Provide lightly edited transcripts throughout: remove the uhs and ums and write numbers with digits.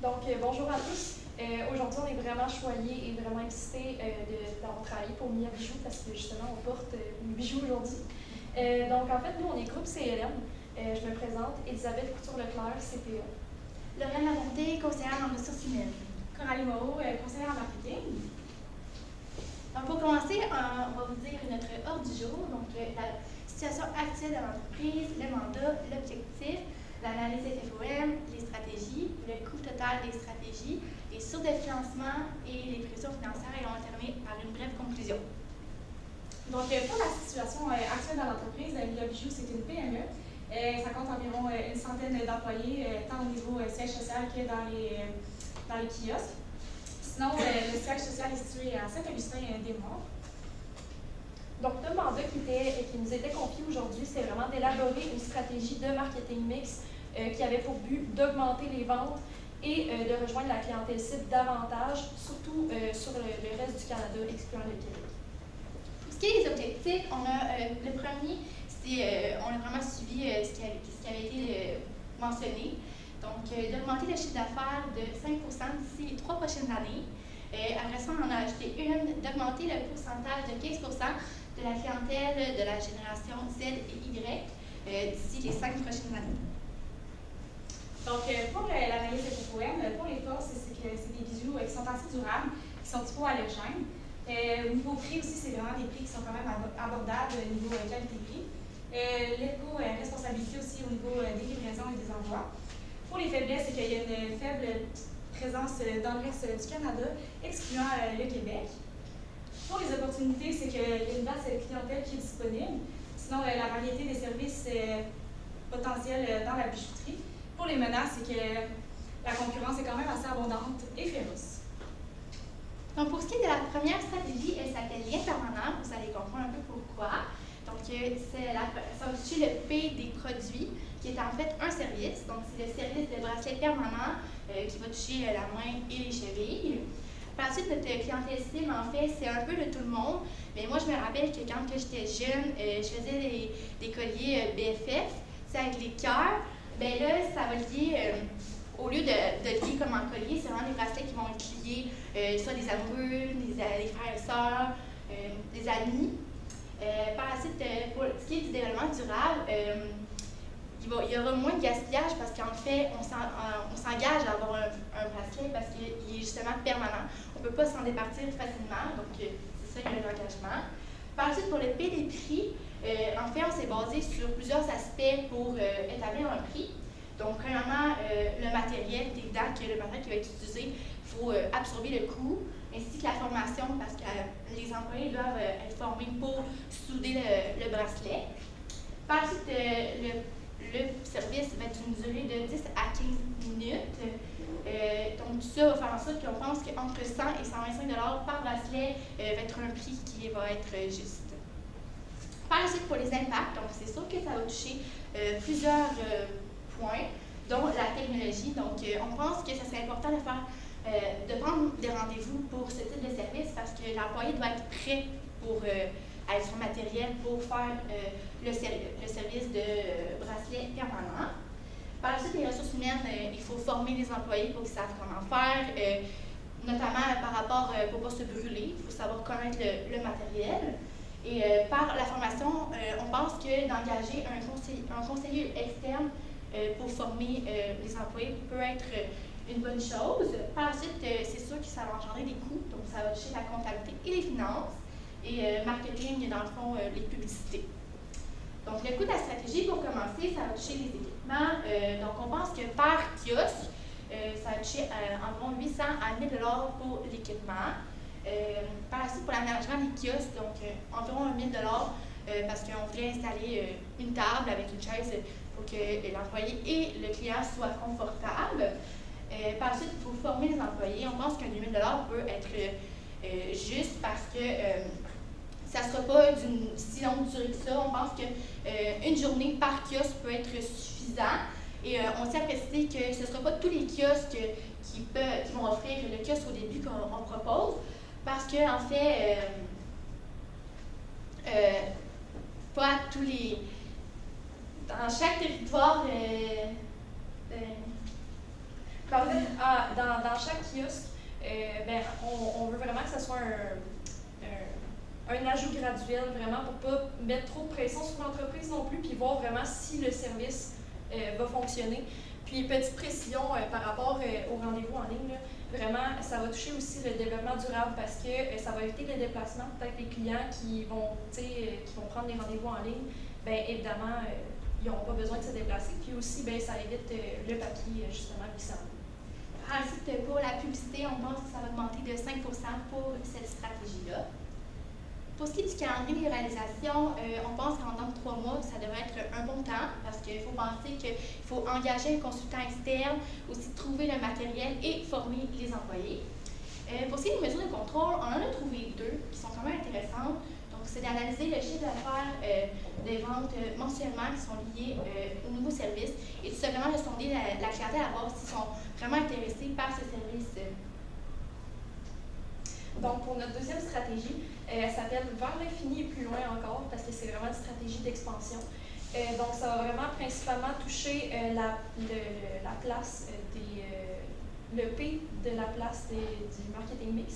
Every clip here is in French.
Bonjour à tous. Aujourd'hui, on est vraiment choyés et vraiment excités d'avoir travaillé pour Mia Bijoux parce que justement, on porte nos bijoux aujourd'hui. En fait, nous, on est groupe CLM. Je me présente, Elisabeth Couture-Leclerc, CPA. Lorraine Lamonté, conseillère en ressources humaines. Coralie Moreau, conseillère en marketing. Donc, pour commencer, on va vous dire notre ordre du jour. Donc, la situation actuelle de l'entreprise, le mandat, l'objectif, l'analyse FFOM, les stratégies, le coût total des stratégies, les sources de financement et les prévisions financières, et on va terminer par une brève conclusion. Donc, pour la situation actuelle dans l'entreprise, Mia Bijoux, c'est une PME. Ça compte environ une centaine d'employés, tant au niveau siège social que dans les kiosques. Sinon, le siège social est situé à Saint-Augustin-des-Morts. Donc, le mandat qui nous était confié aujourd'hui, c'est vraiment d'élaborer une stratégie de marketing mix qui avait pour but d'augmenter les ventes et de rejoindre la clientèle cible davantage, surtout sur le reste du Canada, excluant le Québec. Pour ce qui est des objectifs, on a le premier, on a vraiment suivi ce qui avait été mentionné. Donc, d'augmenter le chiffre d'affaires de 5 d'ici les 3 prochaines années. Après ça, on en a ajouté une, d'augmenter le pourcentage de 15 de la clientèle de la génération Z et Y d'ici les 5 prochaines années. Donc, pour l'analyse FFOM, pour les forces, c'est que c'est des bijoux qui sont assez durables, qui sont hypoallergènes. Au niveau prix aussi, c'est vraiment des prix qui sont quand même abordables au niveau qualité-prix. L'éco-responsabilité aussi au niveau des livraisons et des envois. Pour les faiblesses, c'est qu'il y a une faible présence dans le reste du Canada, excluant le Québec. Pour les opportunités, c'est qu'il y a une vaste clientèle qui est disponible. Sinon, la variété des services potentiels dans la bijouterie. Pour les menaces, c'est que la concurrence est quand même assez abondante et féroce. Donc, pour ce qui est de la première stratégie, elle s'appelle lien permanent. Vous allez comprendre un peu pourquoi. Donc, ça va toucher le P des produits, qui est en fait un service. Donc, c'est le service de bracelet permanent qui va toucher la main et les chevilles. Par la suite, notre clientèle cible, en fait, c'est un peu de tout le monde. Mais moi, je me rappelle que quand j'étais jeune, je faisais des colliers BFF, c'est avec les cœurs. Bien là, ça va lier, au lieu de lier comme un collier, c'est vraiment des bracelets qui vont être liés, soit des amoureux, des frères et sœurs, des amis. Par la suite, pour ce qui est du développement durable, il y aura moins de gaspillage parce qu'en fait, on s'engage à avoir un bracelet parce qu'il est justement permanent. On ne peut pas s'en départir facilement, donc c'est ça, il y a un engagement. Par la suite, pour le P des prix, en fait, on s'est basé sur plusieurs aspects pour établir un prix. Donc, premièrement, le matériel, c'est évident que le matériel qui va être utilisé, il faut absorber le coût, ainsi que la formation, parce que les employés doivent être formés pour souder le bracelet. Par la suite, le service va être une durée de 10 à 15 minutes. Donc, tout ça va faire en sorte qu'on pense qu'entre 100 et 125 $ par bracelet va être un prix qui va être juste. Par la suite, pour les impacts, donc c'est sûr que ça va toucher plusieurs points, dont la technologie. Donc, on pense que ça serait important de prendre des rendez-vous pour ce type de service parce que l'employé doit être prêt pour avec son matériel pour faire le service de bracelet permanent. Par la suite, les ressources humaines, il faut former les employés pour qu'ils savent comment faire, notamment par rapport pour ne pas se brûler. Il faut savoir connaître le matériel. Et par la formation, on pense que d'engager un conseiller externe pour former les employés peut être une bonne chose. Par la suite, c'est sûr que ça va engendrer des coûts, donc ça va toucher la comptabilité et les finances, et marketing, dans le fond, les publicités. Donc, le coût de la stratégie, pour commencer, ça va toucher les équipements. Donc, on pense que par kiosque, ça va toucher environ 800 à 1000 $ pour l'équipement. Par la suite, pour l'aménagement des kiosques, donc environ 1000 $ parce qu'on voulait installer une table avec une chaise pour que l'employé et le client soient confortables. Par la suite, il faut former les employés. On pense qu'un 2000 $ peut être juste parce que ça ne sera pas d'une si longue durée que ça. On pense qu'une journée par kiosque peut être suffisant. Et on tient à préciser que ce ne sera pas tous les kiosques qui vont offrir le kiosque au début qu'on propose. Parce que, en fait, pas tous les. Dans chaque territoire, En fait, dans chaque kiosque, on veut vraiment que ce soit un ajout graduel, vraiment pour ne pas mettre trop de pression sur l'entreprise non plus, puis voir vraiment si le service va fonctionner. Puis, petite précision par rapport au rendez-vous en ligne, là, vraiment, ça va toucher aussi le développement durable parce que ça va éviter les déplacements. Peut-être les clients qui vont prendre les rendez-vous en ligne, bien évidemment, ils n'auront pas besoin de se déplacer. Puis aussi, bien, ça évite le papier, justement, glissant. Ensuite, pour la publicité, on pense que ça va augmenter de 5 pour cette stratégie-là. Pour ce qui est du calendrier des réalisations, on pense qu'en dans 3 mois, ça devrait être un bon temps parce qu'il faut penser qu'il faut engager un consultant externe, aussi trouver le matériel et former les employés. Pour ce qui est des mesures de contrôle, on en a trouvé 2 qui sont quand même intéressantes. Donc, c'est d'analyser le chiffre d'affaires des ventes mensuellement qui sont liées aux nouveaux services et tout simplement de sonder la clientèle à voir s'ils sont vraiment intéressés par ce service. Donc, pour notre deuxième stratégie, elle s'appelle Vers l'infini et plus loin encore, parce que c'est vraiment une stratégie d'expansion. Donc, ça va vraiment principalement toucher la place le P de la place du marketing mix.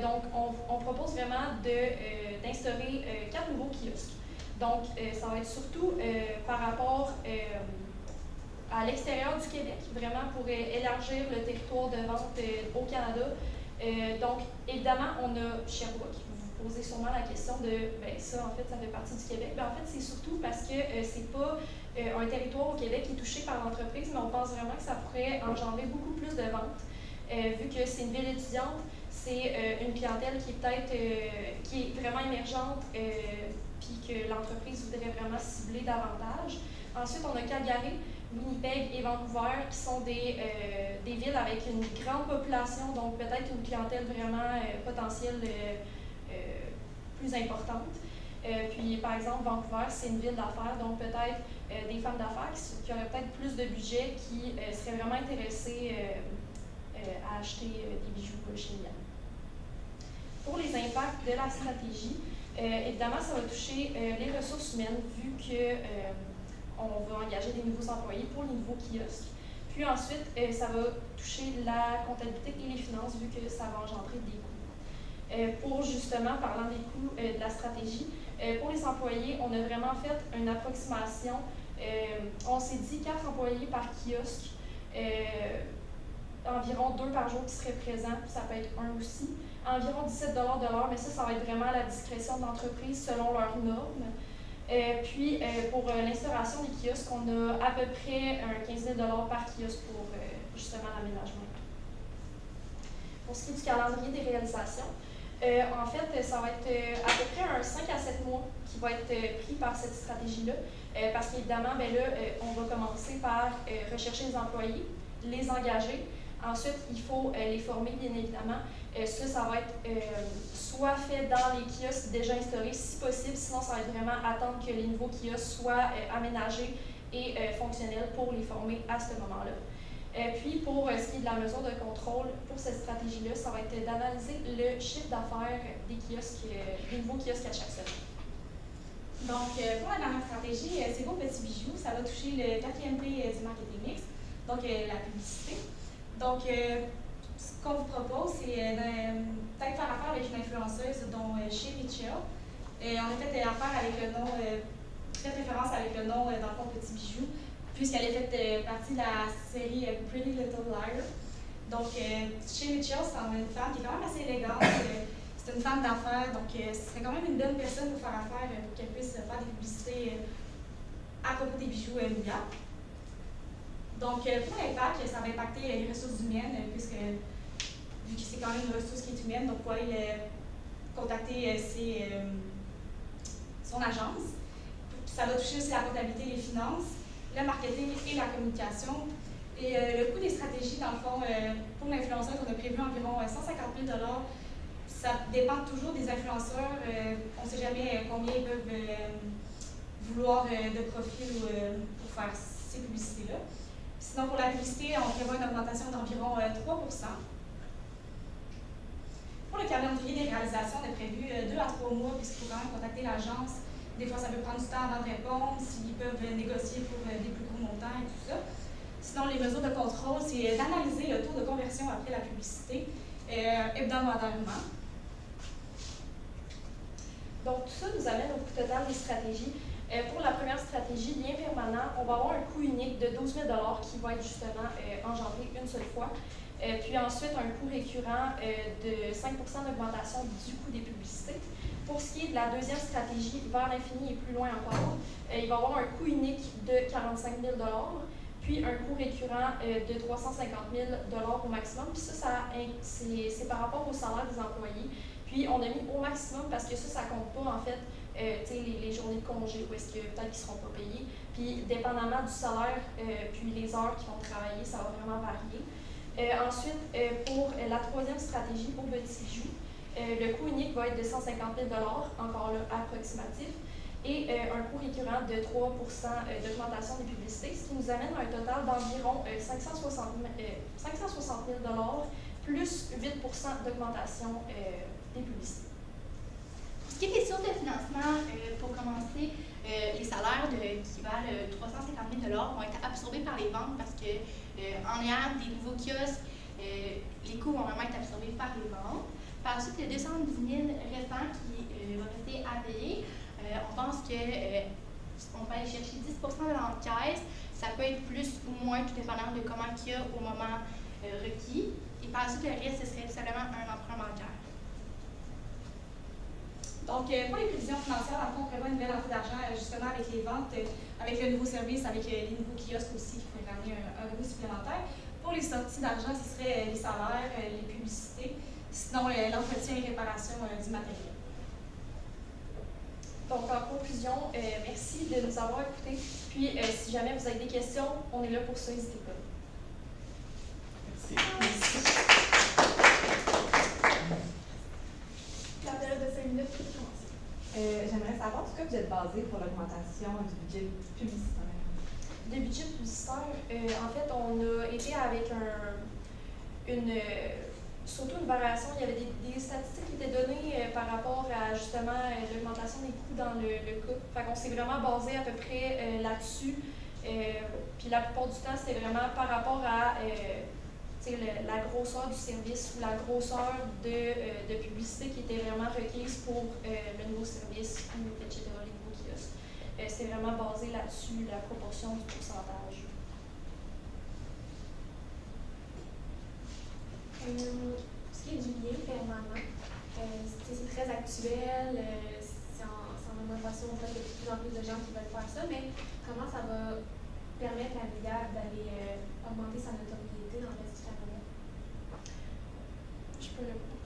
Donc, on propose vraiment d'instaurer 4 nouveaux kiosques. Donc, ça va être surtout par rapport à l'extérieur du Québec, vraiment pour élargir le territoire de vente au Canada. Donc, évidemment, on a Sherbrooke. Vous vous posez sûrement la question de, bien, ça, en fait, ça fait partie du Québec. Bien, en fait, c'est surtout parce que c'est pas un territoire au Québec qui est touché par l'entreprise, mais on pense vraiment que ça pourrait engendrer beaucoup plus de ventes. Vu que c'est une ville étudiante, c'est une clientèle qui est peut-être qui est vraiment émergente, puis que l'entreprise voudrait vraiment cibler davantage. Ensuite, on a Calgary, Winnipeg et Vancouver, qui sont des villes avec une grande population, donc peut-être une clientèle vraiment potentielle plus importante. Puis, par exemple, Vancouver, c'est une ville d'affaires, donc peut-être des femmes d'affaires qui auraient peut-être plus de budget, qui seraient vraiment intéressées à acheter des bijoux chez Liane. Pour les impacts de la stratégie, évidemment, ça va toucher les ressources humaines, vu que on va engager des nouveaux employés pour les nouveaux kiosques. Puis ensuite, ça va toucher la comptabilité et les finances, vu que ça va engendrer des coûts. Pour justement, parlant des coûts de la stratégie, pour les employés, on a vraiment fait une approximation. On s'est dit 4 employés par kiosque, environ 2 par jour qui seraient présents, ça peut être 1 aussi. Environ 17 $ de l'heure, mais ça va être vraiment à la discrétion de l'entreprise selon leurs normes. Puis, pour l'instauration des kiosques, on a à peu près 15 000 $ par kiosque pour justement l'aménagement. Pour ce qui est du calendrier des réalisations, en fait, ça va être à peu près un 5 à 7 mois qui va être pris par cette stratégie-là, parce qu'évidemment, ben là, on va commencer par rechercher les employés, les engager. Ensuite, il faut les former, bien évidemment. Ça va être soit fait dans les kiosques déjà instaurés, si possible, sinon ça va être vraiment attendre que les nouveaux kiosques soient aménagés et fonctionnels pour les former à ce moment-là. Puis, pour ce qui est de la mesure de contrôle pour cette stratégie-là, ça va être d'analyser le chiffre d'affaires des kiosques, des nouveaux kiosques à chaque semaine. Donc, pour la dernière stratégie, c'est vos petits bijoux. Ça va toucher le 4e P du marketing mix, donc la publicité. Donc, ce qu'on vous propose, c'est peut-être faire affaire avec une influenceuse, dont Chez Mitchell. On a fait affaire avec le nom, fait référence avec le nom dans le fond Petit Bijou, puisqu'elle a fait partie de la série Pretty Little Liar. Donc, Chez Mitchell, c'est une femme qui est quand même assez élégante. C'est une femme d'affaires, donc c'est quand même une bonne personne pour faire affaire, pour qu'elle puisse faire des publicités à propos des bijoux Mouya. Donc, pour l'impact, ça va impacter les ressources humaines, puisque, vu que c'est quand même une ressource qui est humaine, donc pour aller contacter son agence. Ça va toucher aussi la comptabilité, les finances, le marketing et la communication. Et le coût des stratégies, dans le fond, pour l'influenceur, on a prévu environ 150 000 $. Ça dépend toujours des influenceurs. On ne sait jamais combien ils peuvent vouloir de profil pour faire ces publicités-là. Sinon, pour la publicité, on prévoit une augmentation d'environ 3 %. Pour le calendrier des réalisations, on a prévu 2 à 3 mois, puisqu'il faut quand même contacter l'agence. Des fois, ça peut prendre du temps avant de répondre, s'ils peuvent négocier pour des plus gros montants et tout ça. Sinon, les mesures de contrôle, c'est c'est d'analyser le taux de conversion après la publicité hebdomadairement. Donc, tout ça nous amène au coût total des stratégies. Pour la première stratégie, lien permanent, on va avoir un coût unique de 12 000 qui va être justement engendré une seule fois. Puis ensuite, un coût récurrent de 5 d'augmentation du coût des publicités. Pour ce qui est de la deuxième stratégie, vers l'infini et plus loin encore, il va y avoir un coût unique de 45 000 puis un coût récurrent de 350 000 au maximum. Puis ça c'est par rapport au salaire des employés. Puis on a mis au maximum parce que ça compte pas en fait les journées de congé où est-ce que peut-être qu'ils ne seront pas payés. Puis dépendamment du salaire, puis les heures qu'ils vont travailler, ça va vraiment varier. Ensuite, pour la troisième stratégie, au petit joue, le coût unique va être de 150 000 encore là approximatif, et un coût récurrent de 3 d'augmentation des publicités, ce qui nous amène à un total d'environ 560 000 plus 8 d'augmentation des publicités. Pour ce qui est des sources de financement, pour commencer, les salaires qui valent 350 000 vont être absorbés par les ventes parce que en ayant des nouveaux kiosques, les coûts vont vraiment être absorbés par les ventes. Par la suite, le 210 000 restant qui va rester à payer, on pense qu'on peut aller chercher 10 de l'encaisse. Ça peut être plus ou moins, tout dépendant de comment il y a au moment requis. Et par la suite, le reste, ce serait tout simplement un emprunt bancaire. Donc, pour les prévisions financières, on prévoit une belle entrée d'argent justement avec les ventes, avec le nouveau service, avec les nouveaux kiosques aussi qui pourraient ramener un revenu supplémentaire. Pour les sorties d'argent, ce serait les salaires, les publicités, sinon l'entretien et réparation du matériel. Donc, en conclusion, merci de nous avoir écoutés. Puis, si jamais vous avez des questions, on est là pour ça, n'hésitez pas. Merci. La période de 5 minutes pour commencer. J'aimerais savoir sur quoi vous êtes basé pour l'augmentation du budget publicitaire. Le budget publicitaire, en fait, on a été avec surtout une variation. Il y avait des statistiques qui étaient données par rapport à justement l'augmentation des coûts dans le cas. Fait qu'on s'est vraiment basé à peu près là-dessus. Puis la plupart du temps, c'était vraiment par rapport à la grosseur du service ou la grosseur de publicité qui était vraiment requise pour le nouveau service, etc., les nouveaux kiosques. C'est vraiment basé là-dessus, la proportion du pourcentage. Ce qui est du lien permanent, c'est très actuel, c'est en augmentation, on voit de plus en plus de gens qui veulent faire ça, mais comment ça va permettre à l'IA d'aller augmenter sa notoriété dans le reste du Canada? Je peux répondre.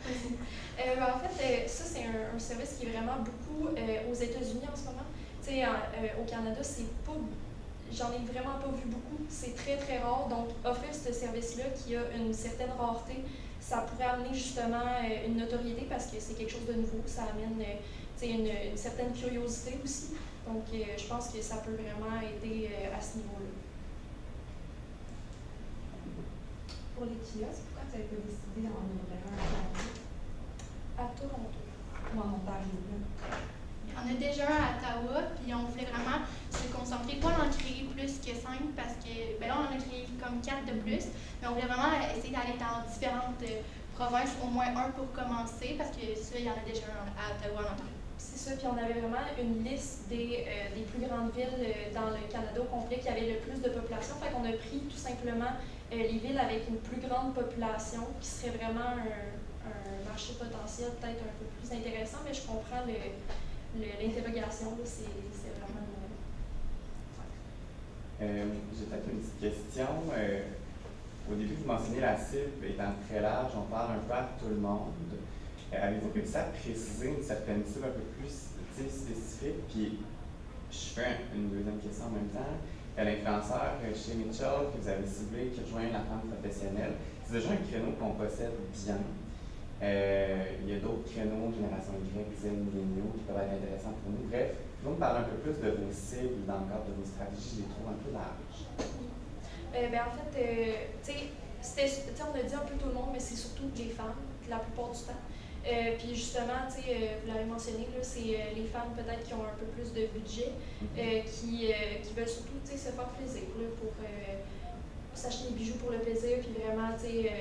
En fait, ça, c'est un service qui est vraiment beaucoup aux États-Unis en ce moment. Au Canada, c'est pas. J'en ai vraiment pas vu beaucoup. C'est très, très rare. Donc, offrir ce service-là qui a une certaine rareté, ça pourrait amener justement une notoriété parce que c'est quelque chose de nouveau. Ça amène une certaine curiosité aussi. Donc, je pense que ça peut vraiment aider à ce niveau-là. Pour les kiosques, pourquoi vous avez pas décidé d'en ouvrir un À Toronto. ou en Ontario? On a déjà un à Ottawa, puis on voulait vraiment se concentrer, pas en créer plus que 5, parce que là, on en a créé comme 4 de plus, mais on voulait vraiment essayer d'aller dans différentes provinces, au moins un pour commencer, parce que ça, il y en a déjà un à Ottawa, en Ontario. C'est ça, puis on avait vraiment une liste des plus grandes villes dans le Canada au complet qui avaient le plus de population. Fait qu'on a pris tout simplement les villes avec une plus grande population, qui serait vraiment un marché potentiel peut-être un peu plus intéressant, mais je comprends l'interrogation, c'est vraiment... J'ai peut-être une petite question. Au début, vous mentionnez la cible étant très large, on parle un peu à tout le monde. Avez-vous réussi à préciser une certaine cible un peu plus spécifique? Puis, je fais une deuxième question en même temps. L'influenceur chez Mitchell que vous avez ciblé, qui rejoint la femme professionnelle, c'est déjà un créneau qu'on possède bien. Il y a d'autres créneaux, génération Y, Z, milléniaux, qui peuvent être intéressants pour nous. Bref, pouvez-vous me parler un peu plus de vos cibles dans le cadre de vos stratégies? Je les trouve un peu larges. En fait, on a dit un peu tout le monde, mais c'est surtout les femmes, la plupart du temps. Puis justement, vous l'avez mentionné, c'est les femmes peut-être qui ont un peu plus de budget, qui veulent surtout se faire plaisir pour s'acheter des bijoux pour le plaisir, puis vraiment, tu sais,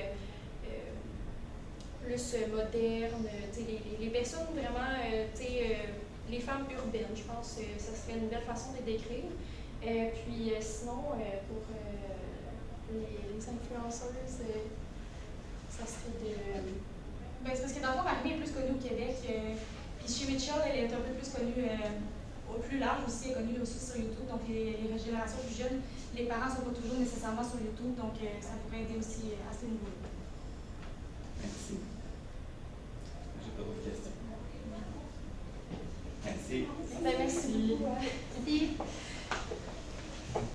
plus moderne, tu sais, les personnes vraiment, tu sais, les femmes urbaines, je pense que ça serait une belle façon de les décrire. Puis sinon, pour les influenceuses, ça serait de... Ben, c'est parce que dans le fond, Marie est plus connue au Québec. Puis chez Mitchell, elle est un peu plus connue au plus large aussi. Elle est connue aussi sur YouTube. Donc les générations plus jeunes, les parents ne sont pas toujours nécessairement sur YouTube. Donc ça pourrait aider aussi à ce niveau-là.